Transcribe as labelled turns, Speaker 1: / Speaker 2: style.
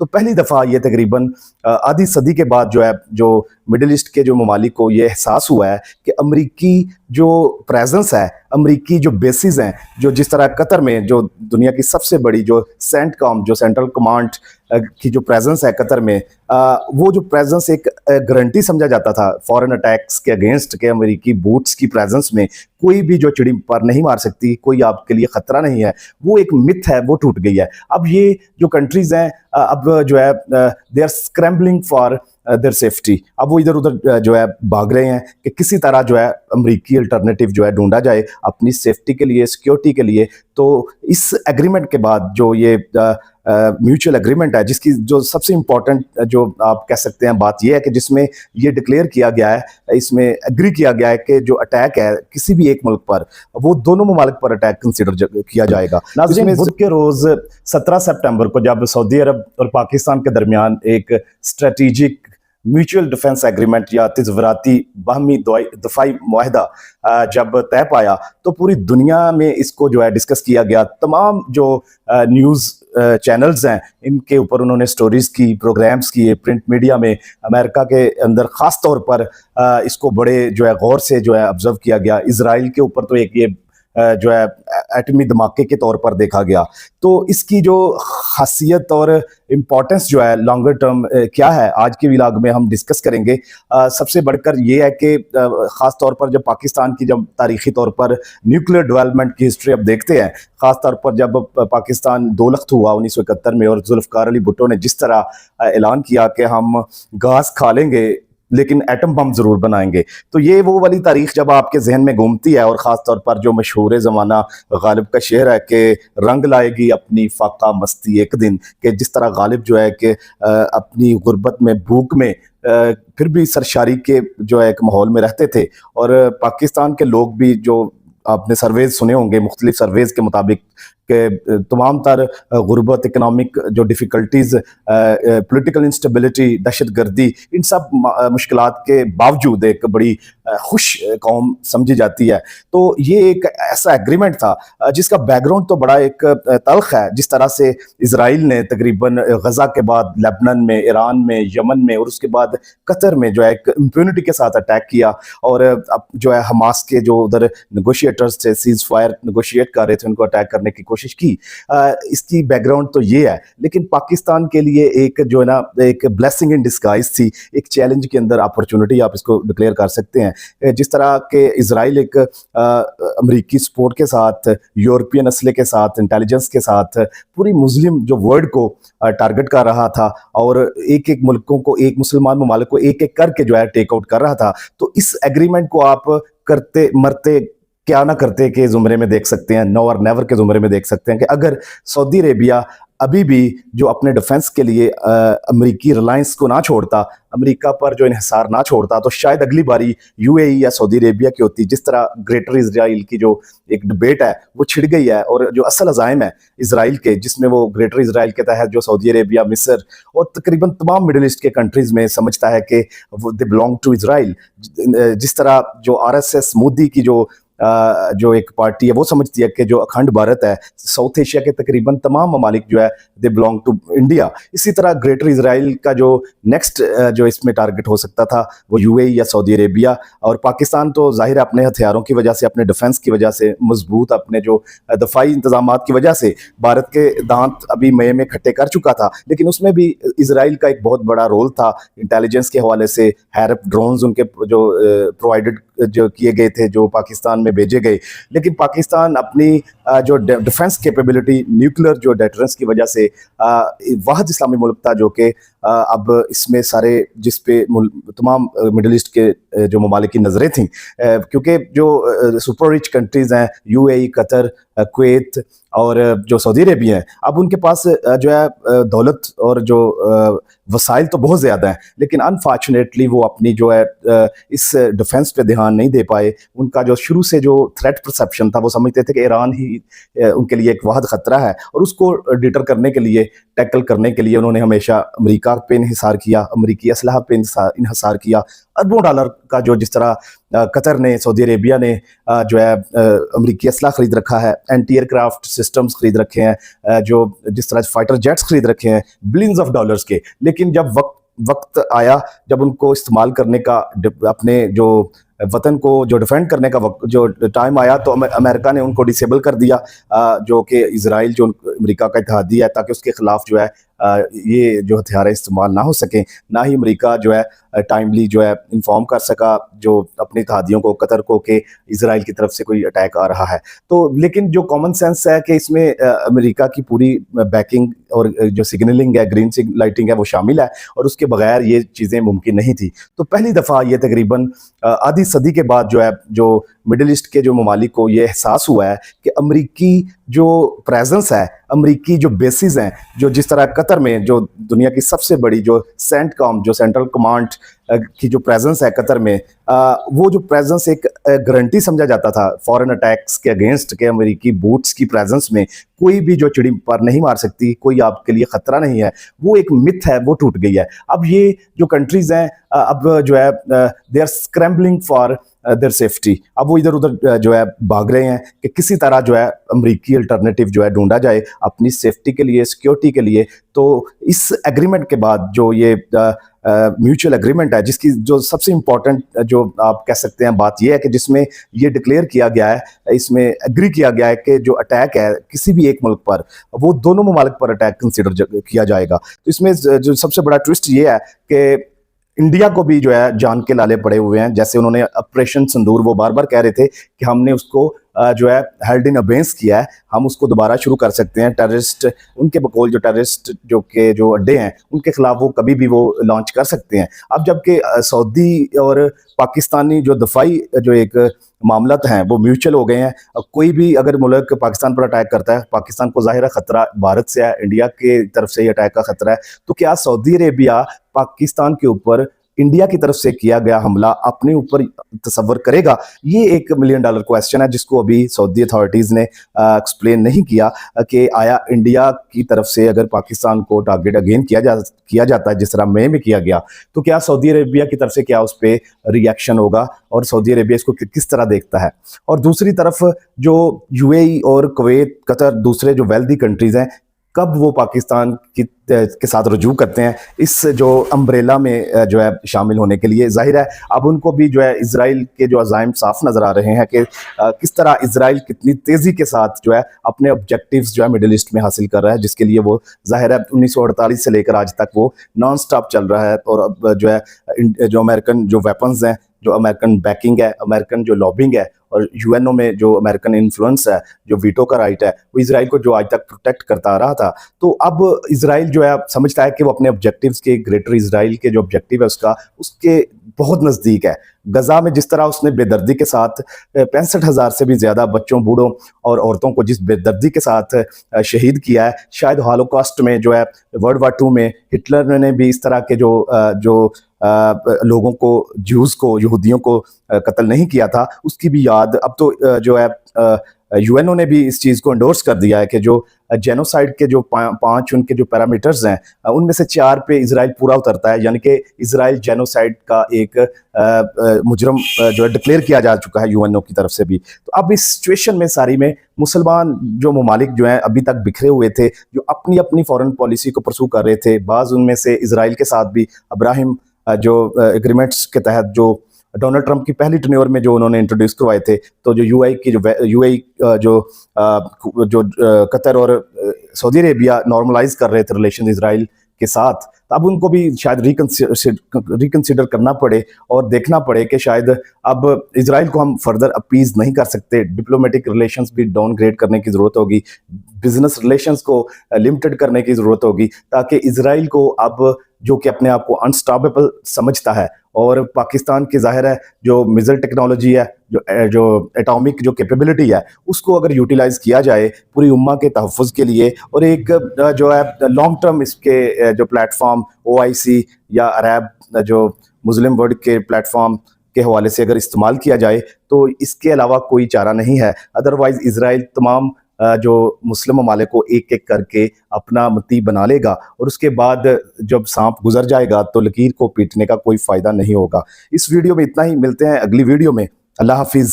Speaker 1: تو پہلی دفعہ یہ تقریباً آدھی صدی کے بعد جو ہے جو مڈل ایسٹ کے جو ممالک کو یہ احساس ہوا ہے کہ امریکی جو پریزنس ہے، امریکی جو بیسز ہیں، جو جس طرح قطر میں جو دنیا کی سب سے بڑی جو سینٹ کام جو سینٹرل کمانڈ کی جو پریزنس ہے قطر میں، وہ جو پریزنس ایک گارنٹی سمجھا جاتا تھا فورن اٹیکس کے اگینسٹ کہ امریکی بوٹس کی پریزنس میں کوئی بھی جو چڑی پر نہیں مار سکتی، کوئی آپ کے لیے خطرہ نہیں ہے، وہ ایک متھ ہے، وہ ٹوٹ گئی ہے۔ اب یہ جو کنٹریز ہیں اب جو ہے they are scrambling for their safety, اب وہ ادھر ادھر جو ہے بھاگ رہے ہیں کہ کسی طرح جو ہے امریکی الٹرنیٹیو جو ہے ڈھونڈا جائے اپنی سیفٹی کے لیے، سیکیورٹی کے لیے۔ تو اس ایگریمنٹ کے بعد جو یہ میوچل ایگریمنٹ ہے، جس کی جو سب سے امپورٹنٹ جو آپ کہہ سکتے ہیں بات یہ ہے کہ جس میں یہ ڈکلیئر کیا گیا ہے، اس میں ایگری کیا گیا ہے کہ جو اٹیک ہے کسی بھی ایک ملک پر، وہ دونوں ممالک پر اٹیک کنسیڈر کیا جائے گا۔ ناظرین، بدھ کے روز 17 سپٹمبر کو جب سعودی عرب اور پاکستان کے درمیان ایک اسٹریٹجک میوچل ڈیفنس ایگریمنٹ یا تجاوزاتی باہمی دفاعی معاہدہ جب طے پایا تو پوری دنیا میں اس کو جو ہے ڈسکس کیا گیا۔ تمام جو نیوز چینلز ہیں ان کے اوپر انہوں نے سٹوریز کی، پروگرامز کیے، پرنٹ میڈیا میں امریکہ کے اندر خاص طور پر اس کو بڑے جو ہے غور سے جو ہے آبزرو کیا گیا۔ اسرائیل کے اوپر تو ایک یہ جو ہے ایٹمی دھماکے کے طور پر دیکھا گیا۔ تو اس کی جو خاصیت اور امپورٹنس جو ہے لانگر ٹرم کیا ہے، آج کے ولاگ میں ہم ڈسکس کریں گے۔ سب سے بڑھ کر یہ ہے کہ خاص طور پر جب پاکستان کی جب تاریخی طور پر نیوکلیر ڈیولپمنٹ کی ہسٹری اب دیکھتے ہیں، خاص طور پر جب پاکستان دو لخت ہوا 1971 میں اور ذوالفقار علی بھٹو نے جس طرح اعلان کیا کہ ہم گھاس کھا لیں گے لیکن ایٹم بم ضرور بنائیں گے، تو یہ وہ والی تاریخ جب آپ کے ذہن میں گھومتی ہے، اور خاص طور پر جو مشہور زمانہ غالب کا شعر ہے کہ رنگ لائے گی اپنی فاقہ مستی ایک دن، کہ جس طرح غالب جو ہے کہ اپنی غربت میں، بھوک میں پھر بھی سرشاری کے جو ہے ایک ماحول میں رہتے تھے، اور پاکستان کے لوگ بھی جو آپ نے سرویز سنے ہوں گے، مختلف سرویز کے مطابق کہ تمام تر غربت، اکنامک جو ڈیفیکلٹیز، پولیٹیکل انسٹیبلٹی، دہشت گردی، ان سب مشکلات کے باوجود ایک بڑی خوش قوم سمجھی جاتی ہے۔ تو یہ ایک ایسا ایگریمنٹ تھا جس کا بیک گراؤنڈ تو بڑا ایک تلخ ہے، جس طرح سے اسرائیل نے تقریباً غزہ کے بعد لیبنان میں، ایران میں، یمن میں، اور اس کے بعد قطر میں جو ہے ایک امپیونٹی کے ساتھ اٹیک کیا، اور اب جو ہے حماس کے جو ادھر نیگوشیٹرز تھے، سیز فائر نیگوشیٹ کر رہے تھے، ان کو اٹیک کرنے کی کوشش کی۔ اس کی بیک گراؤنڈ تو یہ ہے، لیکن پاکستان کے لیے ایک جو ہے نا ایک بلیسنگ ان ڈسگائز تھی، ایک چیلنج کے اندر اپرچونٹی آپ اس کو ڈکلیئر کر سکتے ہیں۔ جس طرح کہ اسرائیل ایک امریکی سپورٹ کے ساتھ، یورپین اسلحے کے ساتھ، انٹیلیجنس کے ساتھ پوری مسلم جو ورلڈ کو ٹارگٹ کر رہا تھا، اور ایک ایک ملکوں کو، ایک مسلمان ممالک کو ایک ایک کر کے جو ہے ٹیک آؤٹ کر رہا تھا، تو اس ایگریمنٹ کو آپ کرتے مرتے کیا نہ کرتے کے زمرے میں دیکھ سکتے ہیں، نو اور نیور کے زمرے میں دیکھ سکتے ہیں کہ اگر سعودی عربیہ ابھی بھی جو اپنے ڈیفنس کے لیے امریکی ریلائنس کو نہ چھوڑتا، امریکہ پر جو انحصار نہ چھوڑتا، تو شاید اگلی باری یو اے ای یا سعودی عربیہ کی ہوتی۔ جس طرح گریٹر اسرائیل کی جو ایک ڈبیٹ ہے وہ چھڑ گئی ہے، اور جو اصل عزائم ہے اسرائیل کے، جس میں وہ گریٹر اسرائیل کے تحت جو سعودی عربیہ، مصر اور تقریباً تمام مڈل ایسٹ کے کنٹریز میں سمجھتا ہے کہ دے بلانگ ٹو اسرائیل، جس طرح جو آر ایس ایس مودی کی جو ایک پارٹی ہے وہ سمجھتی ہے کہ جو اکھنڈ بھارت ہے، ساؤتھ ایشیا کے تقریباً تمام ممالک جو ہے دے بلانگ ٹو انڈیا۔ اسی طرح گریٹر اسرائیل کا جو نیکسٹ جو اس میں ٹارگٹ ہو سکتا تھا وہ یو اے ای یا سعودی عربیہ، اور پاکستان تو ظاہر ہے اپنے ہتھیاروں کی وجہ سے، اپنے ڈیفنس کی وجہ سے، مضبوط اپنے جو دفاعی انتظامات کی وجہ سے بھارت کے دانت ابھی مئے میں کھٹے کر چکا تھا، لیکن اس میں بھی اسرائیل کا ایک بہت بڑا رول تھا انٹیلیجنس کے حوالے سے۔ ہیرپ ڈرونز ان کے جو پرووائڈڈ جو کیے گئے تھے، جو پاکستان میں بھیجے گئے، لیکن پاکستان اپنی جو ڈیفنس کیپیبلٹی، نیوکلیر جو ڈیٹرنس کی وجہ سے واحد اسلامی ملک تھا جو کہ اب اس میں سارے جس پہ تمام مڈل ایسٹ کے جو ممالک کی نظریں تھیں، کیونکہ جو سپر رچ کنٹریز ہیں you a E, Qatar, Kuwait اور جو سعودی عربیہ ہیں، اب ان کے پاس جو ہے دولت اور جو وسائل تو بہت زیادہ ہیں، لیکن انفارچونیٹلی وہ اپنی جو ہے اس ڈیفنس پہ دھیان نہیں دے پائے۔ ان کا جو شروع سے جو تھریٹ پرسیپشن تھا، وہ سمجھتے تھے کہ ایران ہی ان کے لیے ایک واحد خطرہ ہے، اور اس کو ڈیٹر کرنے کے لیے टैकल करने के लिए उन्होंने हमेशा अमेरिका पे इन्हिसार किया, अमेरिकी असलहा पे इन्हिसार किया। अरबों डॉलर का जो जिस तरह कतर ने, सऊदी अरेबिया ने जो है अमेरिकी असलहा खरीद रखा है, एंटी एयरक्राफ्ट सिस्टम्स खरीद रखे हैं, जो जिस तरह फाइटर जेट्स खरीद रखे हैं बिलियंस ऑफ डॉलर्स के। लेकिन जब वक्त आया, जब उनको इस्तेमाल करने का, अपने जो वतन को जो डिफेंड करने का जो टाइम आया, तो अमेरिका ने उनको डिसेबल कर दिया, जो कि इसराइल जो अमेरिका का इत्तेहादी है, ताकि उसके खिलाफ जो है ये जो हथियार इस्तेमाल ना हो सकें। ना ही अमेरिका जो है टाइमली जो है इन्फॉर्म कर सका जो अपने इत्तेहादियों को, कतर को, कि इसराइल की तरफ से कोई अटैक आ रहा है। तो लेकिन जो कॉमन सेंस है कि इसमें अमेरिका की पूरी बैकिंग और जो सिग्नलिंग है, ग्रीन लाइटिंग है, वो शामिल है, और उसके बगैर ये चीज़ें मुमकिन नहीं थी। तो पहली दफ़ा ये तकरीबन आधी सदी के बाद जो है, जो मिडिल ईस्ट के जो ममालिक को ये एहसास हुआ है कि अमरीकी जो प्रेजेंस है, अमरीकी जो बेसिस हैं, जो जिस तरह कतर में जो दुनिया की सबसे बड़ी जो सेंटकॉम, जो सेंट्रल कमांड की जो प्रेजेंस है कतर में, वो जो प्रेजेंस एक गारंटी समझा जाता था फॉरेन अटैक्स के अगेंस्ट, के अमेरिकी बूट्स की प्रेजेंस में कोई भी जो चिड़ी पर नहीं मार सकती, कोई आपके लिए खतरा नहीं है, वो एक मिथ है, वो टूट गई है। अब ये जो कंट्रीज हैं, अब जो है they are scrambling for their safety. अब वो इधर उधर जो है भाग रहे हैं कि किसी तरह जो है अमरीकी अल्टरनेटिव जो है ढूंढा जाए अपनी सेफ्टी के लिए, सिक्योरिटी के लिए। तो इस एग्रीमेंट के बाद जो ये म्यूचुअल एग्रीमेंट है, जिसकी जो सबसे इम्पोर्टेंट जो आप कह सकते हैं बात यह है कि जिसमें ये डिक्लेयर किया गया है, इसमें एग्री किया गया है कि जो अटैक है किसी भी एक मुल्क पर, वो दोनों ममालिक पर अटैक कंसिडर किया जाएगा। तो इसमें जो सबसे बड़ा ट्विस्ट ये है कि इंडिया को भी जो है जान के लाले पड़े हुए हैं। जैसे उन्होंने ऑपरेशन सिंदूर, वो बार बार कह रहे थे कि हमने उसको जो है हेल्ड इन अबेंस किया है, हम उसको दोबारा शुरू कर सकते हैं। टेररिस्ट, उनके बकौल जो टेररिस्ट जो अड्डे हैं, उनके खिलाफ वो कभी भी वो लॉन्च कर सकते हैं। अब जबकि सऊदी और पाकिस्तानी जो दफाई जो एक मामला हैं, वो म्यूचुअल हो गए हैं। कोई भी अगर मुल्क पाकिस्तान पर अटैक करता है, पाकिस्तान को ज़ाहिर खतरा भारत से है, इंडिया के तरफ से ही अटैक का खतरा है, तो क्या सऊदी अरेबिया पाकिस्तान के ऊपर इंडिया की तरफ से किया गया हमला अपने ऊपर तसव्वुर करेगा? ये $1 मिलियन क्वेश्चन है, जिसको अभी सऊदी अथॉरिटीज़ ने एक्सप्लेन नहीं किया कि आया इंडिया की तरफ से अगर पाकिस्तान को टारगेट अगेन किया जाता है, जिस तरह मई में किया गया, तो क्या सऊदी अरेबिया की तरफ से क्या उस पर रिएक्शन होगा और सऊदी अरेबिया इसको किस तरह देखता है? और दूसरी तरफ जो यूएई और कुवैत, कतर, दूसरे जो वेल्दी कंट्रीज़ हैं, कब वो पाकिस्तान के साथ रुजू करते हैं इस जो अम्ब्रेला में जो है शामिल होने के लिए? जाहिर है अब उनको भी जो है इसराइल के जो अज़ाइम साफ नज़र आ रहे हैं कि किस तरह इसराइल कितनी तेज़ी के साथ जो है अपने ऑब्जेक्टिव्स जो है मिडिल ईस्ट में हासिल कर रहा है, जिसके लिए वो जाहिर है 1948 से लेकर आज तक वो नॉन स्टॉप चल रहा है। और अब जो है जो अमेरिकन जो वेपन्स हैं, जो अमेरिकन बैकिंग है, अमेरिकन जो लॉबिंग है, और यूएनओ में जो अमेरिकन इन्फ्लुएंस है, जो वीटो का राइट है, वो इसराइल को जो आज तक प्रोटेक्ट करता आ रहा था। तो अब इसराइल जो है समझता है कि वो अपने ऑब्जेक्टिव्स के, ग्रेटर इसराइल के जो ऑब्जेक्टिव है उसके बहुत नज़दीक है। गजा में जिस तरह उसने बेदर्दी के साथ 65,000 से भी ज़्यादा बच्चों, बूढ़ों और औरतों को जिस बेदर्दी के साथ शहीद किया है, शायद हॉलोकॉस्ट में जो है वर्ल्ड वार 2 में हिटलर ने भी इस तरह के जो लोगों को, ज्यूज़ को, यहूदियों को कत्ल नहीं किया था, उसकी भी याद अब तो जो है यूएनओ ने भी इस चीज़ को एंडोर्स कर दिया है कि जो जेनोसाइड के जो 5 उनके जो पैरामीटर्स हैं, उनमें से 4 पे इसराइल पूरा उतरता है। यानी कि इसराइल जेनोसाइड का एक मुजरम जो है डिक्लेयर किया जा चुका है यूएनओ की तरफ से भी। तो अब इस सिचुएशन में सारी में मुसलमान जो ममालिक जो हैं अभी तक बिखरे हुए थे, जो अपनी अपनी फॉरेन पॉलिसी को परसू कर रहे थे, बाज़ उनमें से इसराइल के साथ भी अब्राहिम जो एग्रीमेंट्स के तहत जो डोनाल्ड ट्रंप की पहली टेन्योर में जो उन्होंने इंट्रोड्यूस करवाए थे, तो जो यूएई जो कतर और सऊदी अरेबिया नॉर्मलाइज कर रहे थे रिलेशन इसराइल के साथ, तो अब उनको भी शायद रिकंसिडर करना पड़े और देखना पड़े कि शायद अब इसराइल को हम फर्दर अपीज नहीं कर सकते, डिप्लोमेटिक रिलेशंस भी डाउनग्रेड करने की ज़रूरत होगी, बिजनेस रिलेशंस को लिमिटेड करने की ज़रूरत होगी, ताकि इसराइल को अब जो कि अपने आप को अनस्टॉपेबल समझता है, और पाकिस्तान की जाहिर है जो मिसाइल टेक्नोलॉजी है, जो एटॉमिक जो कैपेबिलिटी है, उसको अगर यूटिलाइज़ किया जाए पूरी उम्मा के तहफ़्फ़ुज़ के लिए, और एक जो है लॉन्ग टर्म इसके जो प्लेटफॉर्म OIC या अरब जो मुस्लिम वर्ल्ड के प्लेटफॉर्म के हवाले से अगर इस्तेमाल किया जाए, तो इसके अलावा कोई चारा नहीं है। अदरवाइज़ इसराइल तमाम جو مسلم ممالک کو ایک ایک کر کے اپنا متی بنا لے گا اور اس کے بعد جب سانپ گزر جائے گا تو لکیر کو پیٹنے کا کوئی فائدہ نہیں ہوگا۔ اس ویڈیو میں اتنا ہی، ملتے ہیں اگلی ویڈیو میں۔ اللہ حافظ۔